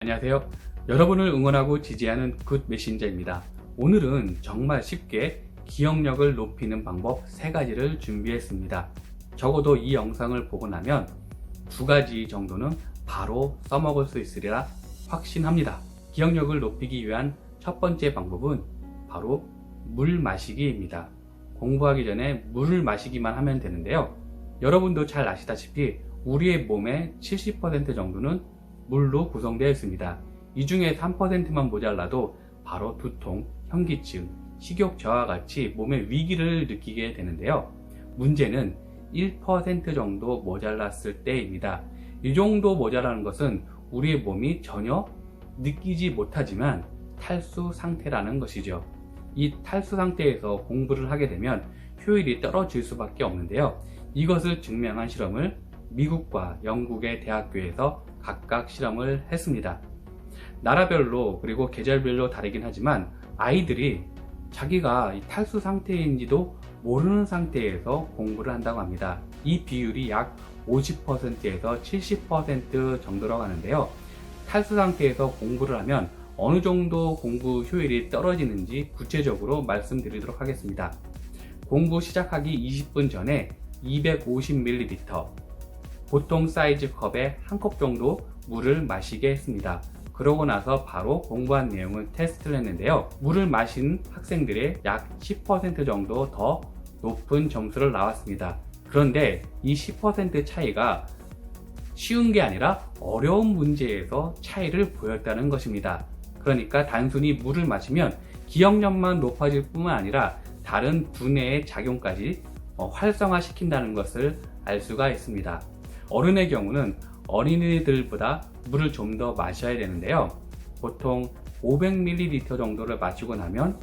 안녕하세요. 여러분을 응원하고 지지하는 굿 메신저입니다. 오늘은 정말 쉽게 기억력을 높이는 방법 3가지를 준비했습니다. 적어도 이 영상을 보고 나면 2가지 정도는 바로 써먹을 수 있으리라 확신합니다. 기억력을 높이기 위한 첫 번째 방법은 바로 물 마시기입니다. 공부하기 전에 물을 마시기만 하면 되는데요. 여러분도 잘 아시다시피 우리의 몸의 70% 정도는 물로 구성되어 있습니다. 이 중에 3%만 모자라도 바로 두통, 현기증, 식욕 저하와 같이 몸의 위기를 느끼게 되는데요. 문제는 1% 정도 모자랐을 때입니다. 이 정도 모자라는 것은 우리의 몸이 전혀 느끼지 못하지만 탈수 상태라는 것이죠. 이 탈수 상태에서 공부를 하게 되면 효율이 떨어질 수밖에 없는데요. 이것을 증명한 실험을 미국과 영국의 대학교에서 각각 실험을 했습니다. 나라별로 그리고 계절별로 다르긴 하지만 아이들이 자기가 탈수 상태인지도 모르는 상태에서 공부를 한다고 합니다. 이 비율이 약 50%에서 70% 정도라고 하는데요. 탈수 상태에서 공부를 하면 어느 정도 공부 효율이 떨어지는지 구체적으로 말씀드리도록 하겠습니다. 공부 시작하기 20분 전에 250ml 보통 사이즈 컵에 1컵 정도 물을 마시게 했습니다. 그러고 나서 바로 공부한 내용을 테스트를 했는데요. 물을 마신 학생들의 약 10% 정도 더 높은 점수를 나왔습니다. 그런데 이 10% 차이가 쉬운 게 아니라 어려운 문제에서 차이를 보였다는 것입니다. 그러니까 단순히 물을 마시면 기억력만 높아질 뿐만 아니라 다른 두뇌의 작용까지 활성화시킨다는 것을 알 수가 있습니다. 어른의 경우는 어린이들보다 물을 좀 더 마셔야 되는데요. 보통 500ml 정도를 마시고 나면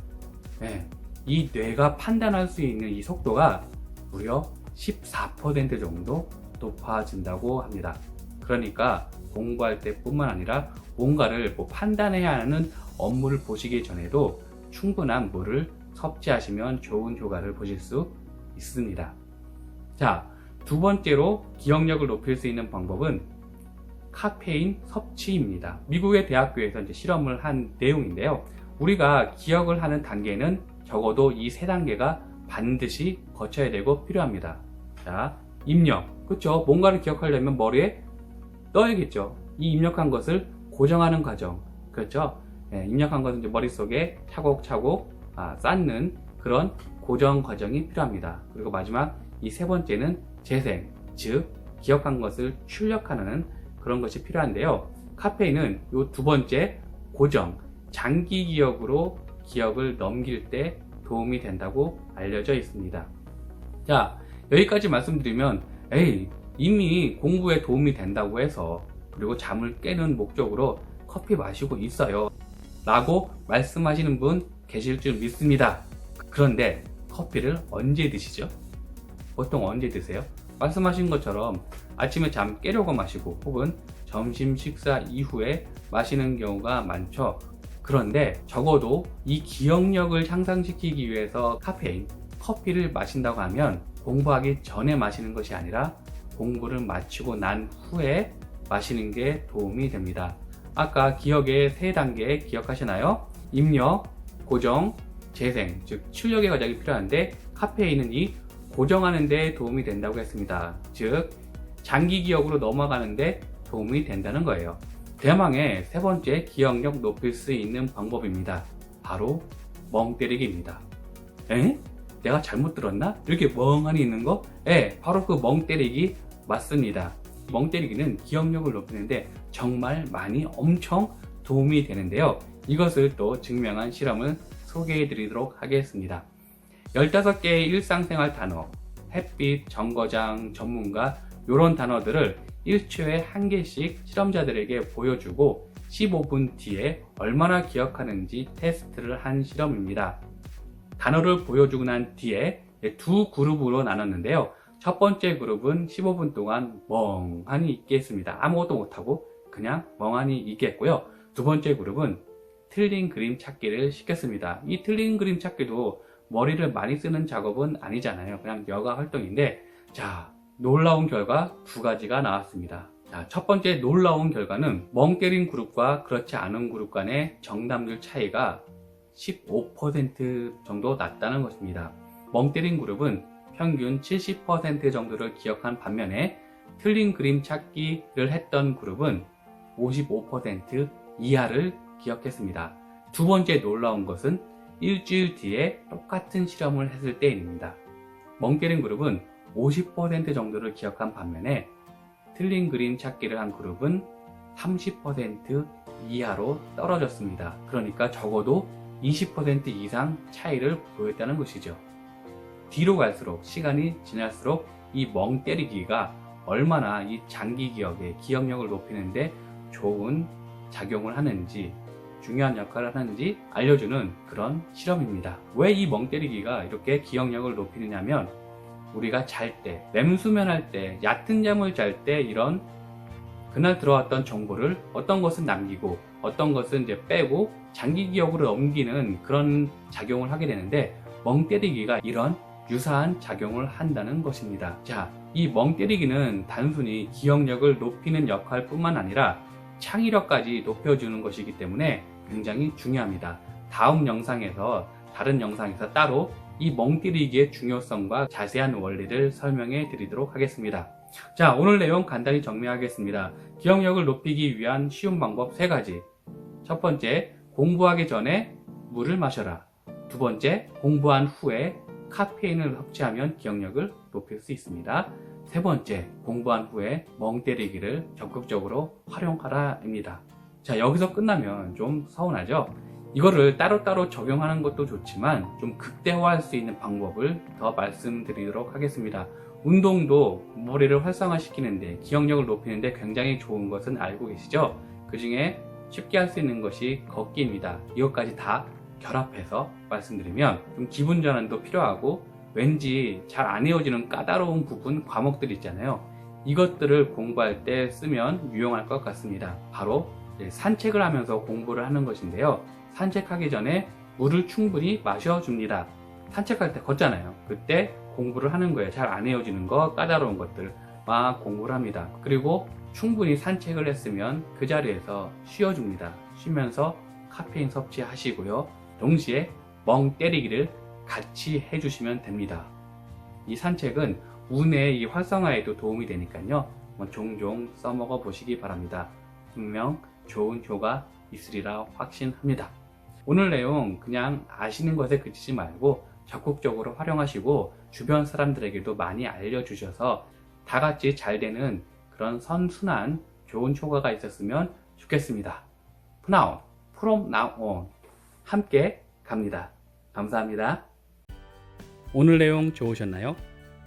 이 뇌가 판단할 수 있는 이 속도가 무려 14% 정도 높아진다고 합니다. 그러니까 공부할 때 뿐만 아니라 뭔가를 판단해야 하는 업무를 보시기 전에도 충분한 물을 섭취하시면 좋은 효과를 보실 수 있습니다. 자, 2번째로 기억력을 높일 수 있는 방법은 카페인 섭취입니다. 미국의 대학교에서 실험을 한 내용인데요. 우리가 기억을 하는 단계는 적어도 이 3단계가 반드시 거쳐야 되고 필요합니다. 자, 입력. 그렇죠? 뭔가를 기억하려면 머리에 넣어야겠죠. 이 입력한 것을 고정하는 과정. 그렇죠? 입력한 것은 이제 머릿속에 차곡차곡 쌓는 그런 고정 과정이 필요합니다. 그리고 마지막 이 3번째는 재생, 즉 기억한 것을 출력하는 그런 것이 필요한데요. 카페인은 이 2번째 고정, 장기 기억으로 기억을 넘길 때 도움이 된다고 알려져 있습니다. 자, 여기까지 말씀드리면 이미 공부에 도움이 된다고 해서 그리고 잠을 깨는 목적으로 커피 마시고 있어요 라고 말씀하시는 분 계실 줄 믿습니다. 그런데 커피를 언제 드시죠? 보통 언제 드세요? 말씀하신 것처럼 아침에 잠 깨려고 마시고 혹은 점심 식사 이후에 마시는 경우가 많죠. 그런데 적어도 이 기억력을 향상시키기 위해서 카페인, 커피를 마신다고 하면 공부하기 전에 마시는 것이 아니라 공부를 마치고 난 후에 마시는 게 도움이 됩니다. 아까 기억의 3단계 기억하시나요? 입력, 고정, 재생, 즉 출력의 과정이 필요한데 카페인은 이 고정하는 데 도움이 된다고 했습니다. 즉 장기 기억으로 넘어가는 데 도움이 된다는 거예요. 대망의 3번째 기억력 높일 수 있는 방법입니다. 바로 멍 때리기입니다. 내가 잘못 들었나? 이렇게 멍하니 있는 거? 바로 그 멍 때리기 맞습니다. 멍 때리기는 기억력을 높이는데 정말 많이 엄청 도움이 되는데요. 이것을 또 증명한 실험을 소개해 드리도록 하겠습니다. 15개의 일상생활 단어, 햇빛, 정거장, 전문가 이런 단어들을 1초에 1개씩 실험자들에게 보여주고 15분 뒤에 얼마나 기억하는지 테스트를 한 실험입니다. 단어를 보여주고 난 뒤에 2 그룹으로 나눴는데요. 첫 번째 그룹은 15분 동안 멍하니 있겠습니다. 아무것도 못하고 그냥 멍하니 있겠고요. 2번째 그룹은 틀린 그림 찾기를 시켰습니다. 이 틀린 그림 찾기도 머리를 많이 쓰는 작업은 아니잖아요. 그냥 여가 활동인데, 자, 놀라운 결과 2가지가 나왔습니다. 자, 첫 번째 놀라운 결과는 멍 때린 그룹과 그렇지 않은 그룹 간의 정답률 차이가 15% 정도 났다는 것입니다. 멍 때린 그룹은 평균 70% 정도를 기억한 반면에 틀린 그림 찾기를 했던 그룹은 55% 이하를 기억했습니다. 두 번째 놀라운 것은 일주일 뒤에 똑같은 실험을 했을 때입니다. 멍 때린 그룹은 50% 정도를 기억한 반면에 틀린 그림 찾기를 한 그룹은 30% 이하로 떨어졌습니다. 그러니까 적어도 20% 이상 차이를 보였다는 것이죠. 뒤로 갈수록, 시간이 지날수록 이 멍 때리기가 얼마나 이 장기 기억의 기억력을 높이는데 좋은 작용을 하는지, 중요한 역할을 하는지 알려주는 그런 실험입니다. 왜 이 멍 때리기가 이렇게 기억력을 높이느냐면, 우리가 잘 때, 렘수면할 때, 얕은 잠을 잘 때 이런 그날 들어왔던 정보를 어떤 것은 남기고 어떤 것은 이제 빼고 장기 기억으로 넘기는 그런 작용을 하게 되는데, 멍 때리기가 이런 유사한 작용을 한다는 것입니다. 자, 이 멍 때리기는 단순히 기억력을 높이는 역할뿐만 아니라 창의력까지 높여주는 것이기 때문에 굉장히 중요합니다. 다음 영상에서, 다른 영상에서 따로 이 멍 때리기의 중요성과 자세한 원리를 설명해 드리도록 하겠습니다. 자, 오늘 내용 간단히 정리하겠습니다. 기억력을 높이기 위한 쉬운 방법 3가지. 첫 번째, 공부하기 전에 물을 마셔라. 두 번째, 공부한 후에 카페인을 섭취하면 기억력을 높일 수 있습니다. 세 번째, 공부한 후에 멍 때리기를 적극적으로 활용하라입니다. 자, 여기서 끝나면 좀 서운하죠? 이거를 따로따로 적용하는 것도 좋지만 좀 극대화할 수 있는 방법을 더 말씀드리도록 하겠습니다. 운동도 머리를 활성화시키는데, 기억력을 높이는데 굉장히 좋은 것은 알고 계시죠? 그 중에 쉽게 할 수 있는 것이 걷기입니다. 이것까지 다 결합해서 말씀드리면 좀 기분 전환도 필요하고 왠지 잘 안 외워지는 까다로운 부분, 과목들 있잖아요. 이것들을 공부할 때 쓰면 유용할 것 같습니다. 바로 산책을 하면서 공부를 하는 것인데요. 산책하기 전에 물을 충분히 마셔줍니다. 산책할 때 걷잖아요. 그때 공부를 하는 거예요. 잘 안 외워지는 거, 까다로운 것들 막 공부를 합니다. 그리고 충분히 산책을 했으면 그 자리에서 쉬어줍니다. 쉬면서 카페인 섭취하시고요. 동시에 멍 때리기를 같이 해주시면 됩니다. 이 산책은 운의 이 활성화에도 도움이 되니까요. 종종 써먹어 보시기 바랍니다. 분명 좋은 효과 있으리라 확신합니다. 오늘 내용 그냥 아시는 것에 그치지 말고 적극적으로 활용하시고 주변 사람들에게도 많이 알려주셔서 다 같이 잘 되는 그런 선순환, 좋은 효과가 있었으면 좋겠습니다. from now on 함께 갑니다. 감사합니다. 오늘 내용 좋으셨나요?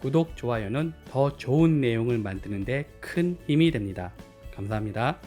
구독, 좋아요는 더 좋은 내용을 만드는 데 큰 힘이 됩니다. 감사합니다.